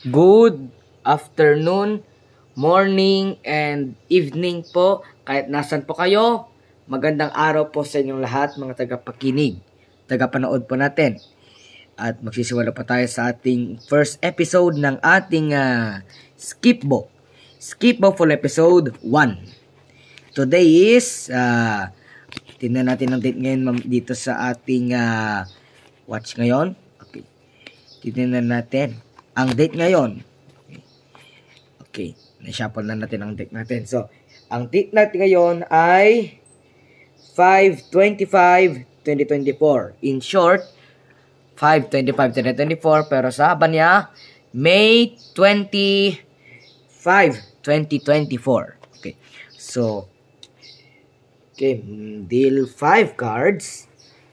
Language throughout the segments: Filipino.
Good afternoon, morning, and evening po. Kahit nasan po kayo, magandang araw po sa inyong lahat, mga tagapakinig, tagapanood po natin. At magsisimula pa tayo sa ating first episode ng ating Skipbo. Skipbo for episode 1. Today is, tingnan natin ang date ngayon dito sa ating watch ngayon. Okay. Tingnan natin ang date ngayon. Okay. Na-shuffle na natin ang date natin. So, ang date natin ngayon ay 5/25/2024. In short, 5/25/2024. Pero sa haba niya, May 25, 2024. Okay. So, okay. Deal 5 cards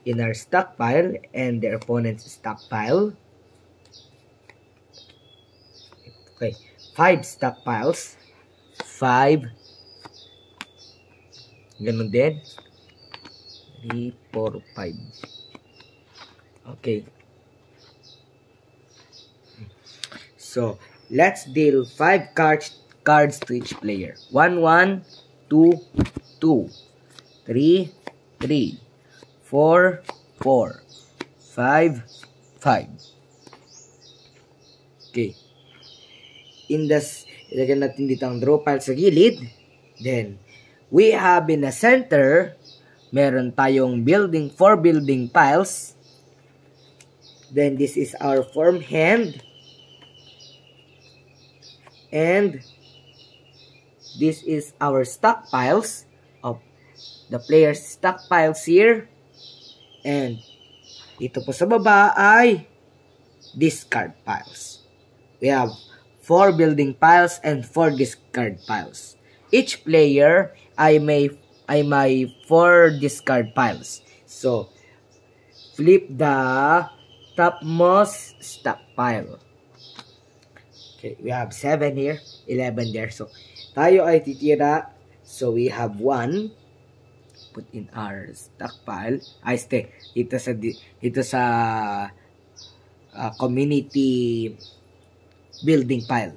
in our stockpile and the opponent's stockpile. Okay, 5 stockpiles. 5. Ganun din. 3, 4, 5. Okay. So, let's deal 5 cards to each player. 1, 1, 2, 2, 3, 3, 4, 4, 5, 5. Okay. Ilagyan natin dito ang draw pile sa gilid. Then, we have in the center, meron tayong 4 building piles. Then, this is our form hand. And, this is our stockpiles of the players' stockpiles here. And, dito po sa baba ay discard piles. We have 4 building piles and 4 discard piles. Each player ay may 4 discard piles. So, flip the topmost stock pile. Okay, we have 7 here, 11 there. So, tayo ay titira. So, we have 1. Put in our stockpile. Ay, stay. Ito sa community building pile.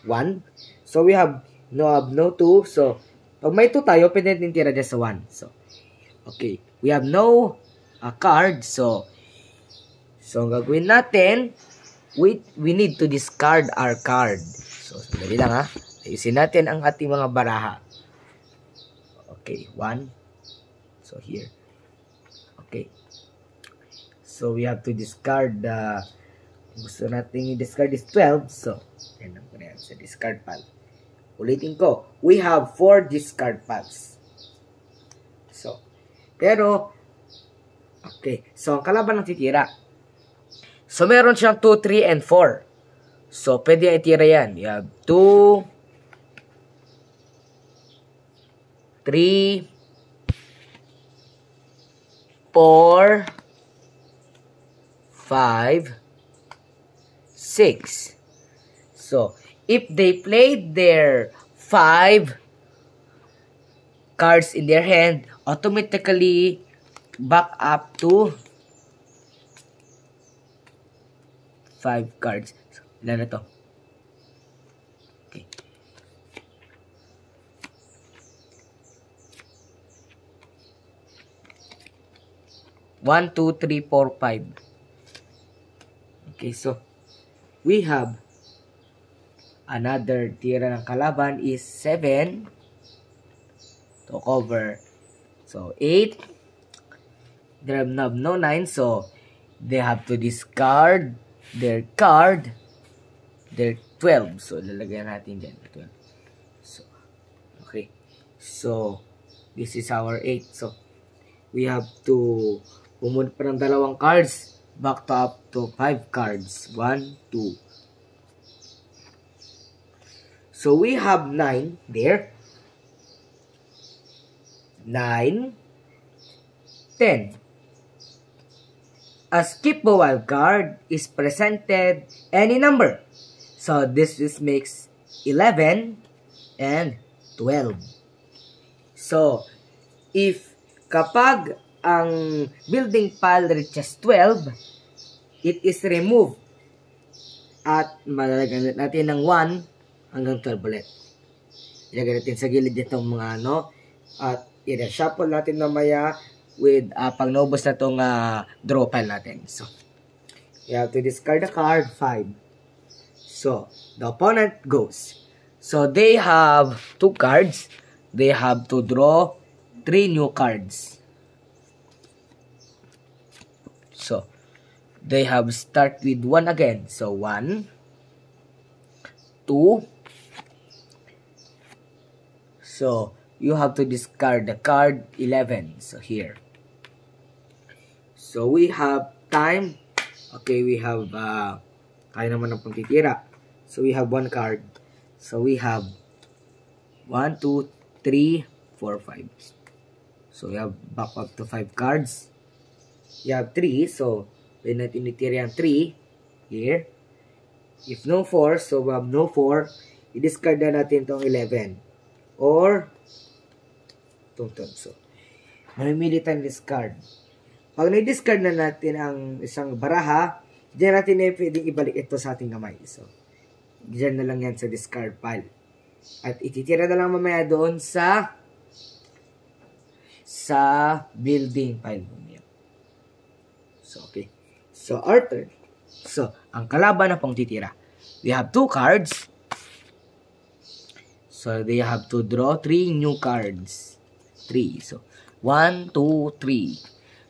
1. So, we have no 2. So, pag may 2 tayo, pwede natin tira dyan sa 1. So, okay. We have no card. So, ang gagawin natin, we need to discard our card. So, sandali lang ha. Ayusin natin ang ating mga baraha. Okay. 1. So, here. Okay. So, we have to discard the gusto natin i-discard is 12. So, yan po na yan sa discard pile. Ulitin ko. We have 4 discard piles. So, pero, okay. So, ang kalaban ng titira. So, meron siyang 2, 3, and 4. So, pwede yung itira yan. You have 2, 3, 4, 5, 6. So, if they played their 5 cards in their hand, automatically back up to 5 cards. So, ilan na to? Okay. One, 2, 3, 4, 5. Okay, so we have another tira ng kalaban is 7 to cover. So, 8. They have no 9. So, they have to discard their card. Their 12. So, lalagyan natin dyan. 12. So, okay. So, this is our 8. So, we have to pumunta pa ng dalawang cards. Back to up to 5 cards. 1, 2. So, we have 9 there. 9, 10. A Skipbo wild card is presented any number. So, this makes 11 and 12. So, if kapag ang building pile reaches 12, it is removed At malalagyan natin ng 1 hanggang 12 ulit. Ilagay natin sa gilid itong mga ano. At i-reshuffle natin mamaya with pag naubos na itong draw pile natin. So, you have to discard the card 5. So, the opponent goes. So, they have 2 cards. They have to draw 3 new cards. So, they have start with 1 again. So, 1, 2. So, you have to discard the card 11. So, here. So, we have time. Okay, we have, kaya naman ang pagtitira. So, we have 1 card. So, we have 1, 2, 3, 4, 5. So, we have back up to 5 cards. You have 3. So, pwede natin itira yung 3. Here. If no 4, so we have no 4. I-discard na natin itong 11. Or, itong 12. So, mamimili tayong discard. Pag na-discard na natin ang isang baraha, diyan natin na pwedeng ibalik ito sa ating kamay. So, diyan na lang yan sa discard pile. At ititira na lang mamaya doon sa building pile. So, okay. So, our turn. So, ang kalaban na pong titira. We have 2 cards. So, they have to draw 3 new cards. 3. So, 1, 2, 3.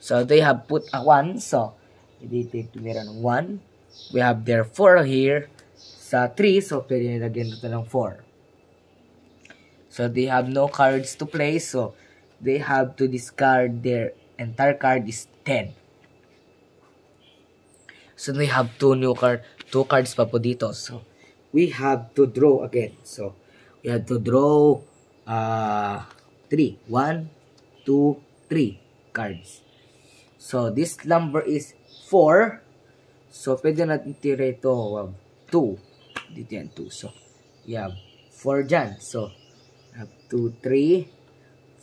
So, they have put a 1. So, dito tumira ng 1. We have their 4 here. Sa 3. So, pwede nilagyan ito ng 4. So, they have no cards to play. So, they have to discard their entire card is 10. So, we have 2 cards pa po dito. So, we have to draw again. So, we have to draw 3. 1, 2, 3 cards. So, this number is 4. So, pwede natin tira ito. 2. Dito yan, 2. So, we have 4 dyan. So, we have 2, 3,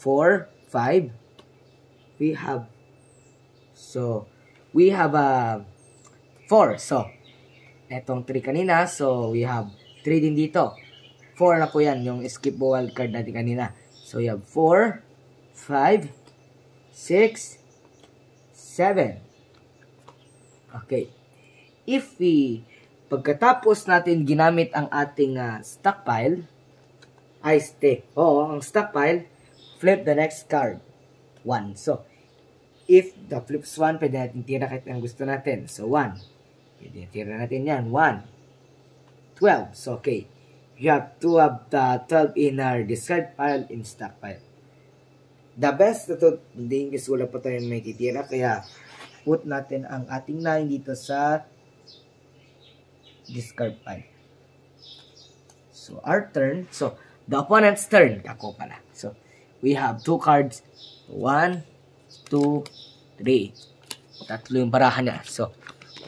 4, 5. We have 4. So, etong 3 kanina. So, we have 3 din dito. 4 na po yan. Yung skip wild card natin kanina. So, we have 4, 5, 6, 7. Okay. If pagkatapos natin ginamit ang ating stockpile, ang stockpile, flip the next card. 1. So, if the flips 1, pwede natin tira kahit ang gusto natin. So, 1. Pwede tira natin yan. 1. 12. So, okay. You have to have the 12 in our discard pile in stockpile. The best ito, hindi is wala pa tayong may titira. Kaya, put natin ang ating 9 dito sa discard pile. So, our turn. So, the opponent's turn. Ako pala. So, we have 2 cards. 1, 2, 3. Tatlo yung barahan niya. So,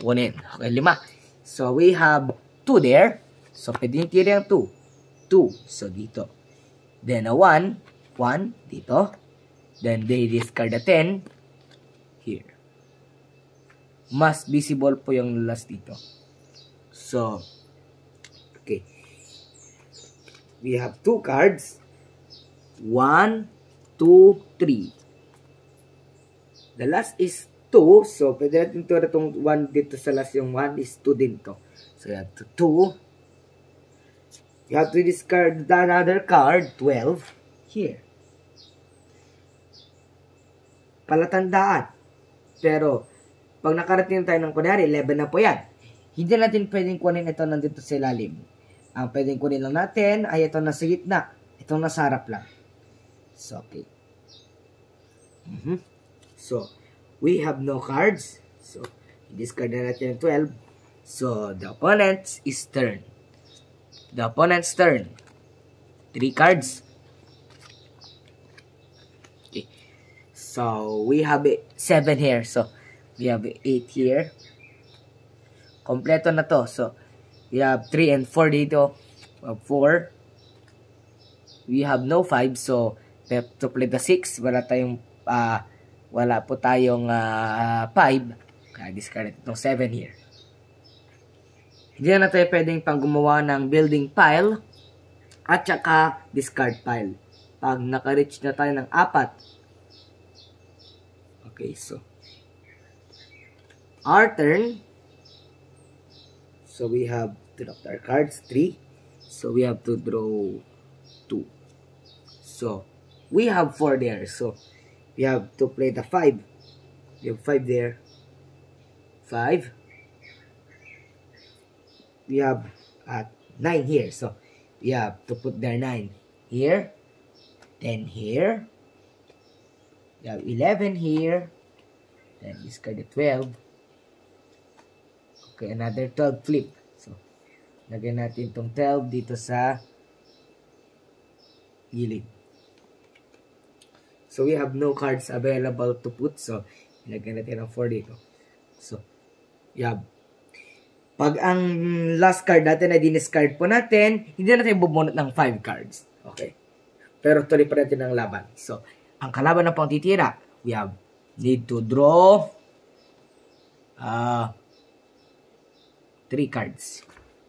kunin. Okay, 5. So, we have 2 there. So, pwede yung tira yung 2. 2. So, dito. Then, a 1. 1. Dito. Then, they discard a 10. Here. Mas visible po yung last dito. So, okay. We have 2 cards. 1, 2, 3. The last is 2. So, pwede natin ito na itong 1 dito sa last. Yung 1 is 2 din to. So, you have 2. You have to discard another card. 12. Here. Palatandaan. Pero, pag nakarating tayo ng kunyari, 11 na po yan. Hindi natin pwedeng kunin ito nandito sa ilalim. Ang pwedeng kunin lang natin ay ito nasa gitna. Itong nasa harap lang. So, okay. So, we have no cards. So, discard na natin yung 12. So, the opponent's is turn. The opponent's turn. 3 cards. Okay. So, we have 7 here. So, we have 8 here. Kompleto na to. So, we have 3 and 4 dito. We have 4. We have no 5. So, we have to play the 6. Wala po tayong 5. Kaya discard itong 7 here. Hindi na tayo pwedeng pang gumawa ng building pile at saka discard pile. Pag naka-reach na tayo ng 4. Okay, so our turn. So we have to draw our cards, 3. So we have to draw 2. So we have 4 there. So we have to play the 5. We have 5 there. 5. We have 9 here. So we have to put their 9 here. 10 here. We have 11 here. Then discard the 12. Okay, another 12 flip. So, lagyan natin itong 12 dito sa gilid. So, we have no cards available to put. So, ilagyan natin ang 4 dito. So, we have. Pag ang last card natin ay diniscard po natin, hindi natin bubunot ng 5 cards. Okay. Pero tuloy pa natin ang laban. So, ang kalaban na pang titira, we have need to draw 3 cards.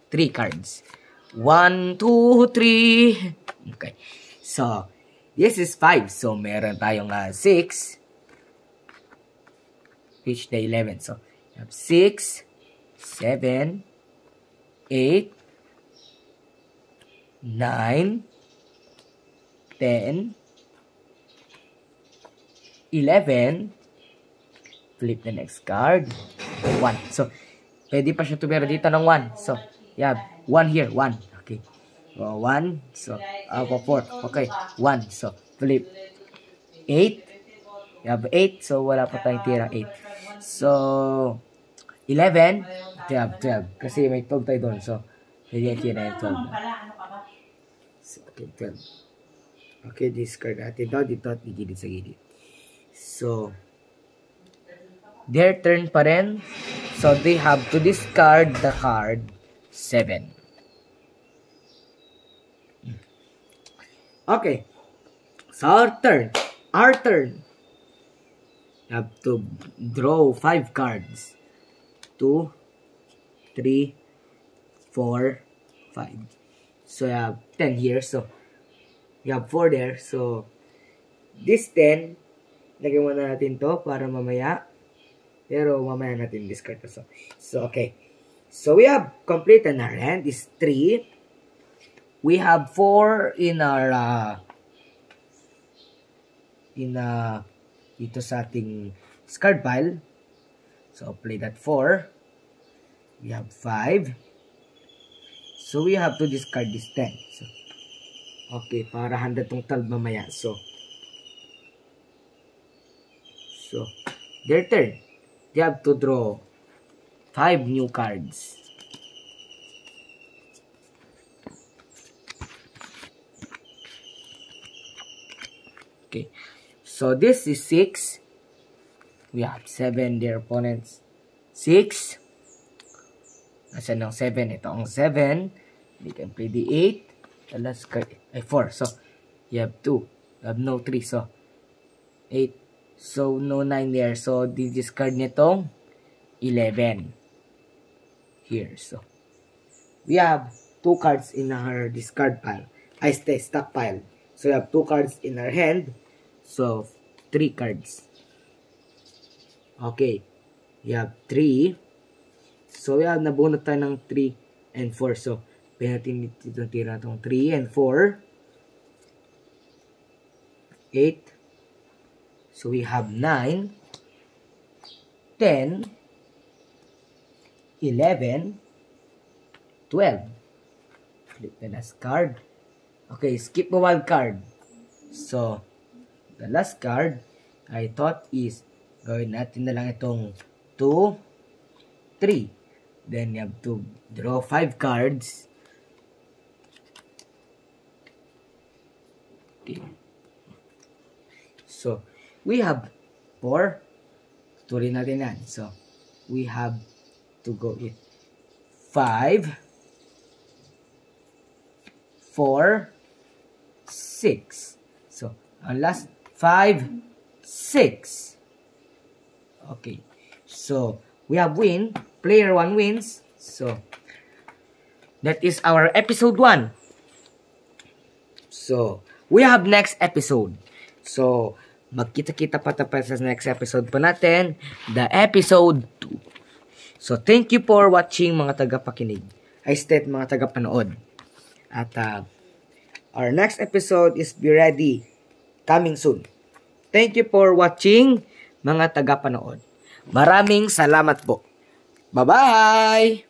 3 cards. 1, 2, 3. Okay. So, this is 5. So, meron tayong 6. Reach the 11. So, we have 6, 7, 8, 9, 10, 11, flip the next card, 1. So, pwede pa siya tumira dito ng 1. So, yeah, 1 here, 1. Okay. So, 1. So, 4. Okay, 1. So, flip. 8. You have 8. So, wala pa tayong tira, 8. So, 11. You have 12. Kasi may 12 tayo doon. So, pwede yung tira yung 12. So, okay, 12. Okay, discard natin daw dito at igilid sa gilid. So, their turn pa rin. So, they have to discard the card 7. Okay. So, our turn. Our turn. You have to draw 5 cards. 2, 3, 4, 5. So, you have 10 here. So, you have 4 there. So, this 10, lagyan muna natin to para mamaya. Pero mamaya natin discard to. So, okay. So, we have completed our hand. Is 3. We have 4 in our dito sa ating discard pile. So, play that 4. We have 5. So, we have to discard this 10. So, okay, para handa tong 12 mamaya. So, their turn. They have to draw 5 new cards. Okay. So, this is 6. We have 7. Their opponents. 6. Nasaan ang 7? Ito ang 7. They can play the 8. The last card ay 4. So, you have 2. You have no 3. So, 8. So, no 9 there. So, di-discard nitong 11. Here. So, we have 2 cards in our discard pile. I stay stock pile. So, we have 2 cards in our hand. So, 3 cards. Okay. We have 3. So, we have nabunot tayo ng 3 and 4. So, pwede natin dito tira itong 3 and 4. 8. So, we have 9, 10, 11, 12. Flip the last card. Okay, skip the wild card. So, the last card, I thought is, gawin natin na lang itong 2, 3. Then, you have to draw 5 cards. Okay. So, we have 4. Tuloy natin yan. So, we have to go with 5, 4, 6. So, ang last 5, 6. Okay. So, we have win. Player 1 wins. So, That is our episode 1. So, we have next episode. So, magkita-kita pa tayo sa next episode pa natin, the episode 2. So, thank you for watching mga tagapakinig. I state mga tagapanood. At our next episode is be ready, coming soon. Thank you for watching mga tagapanood. Maraming salamat po. Bye-bye!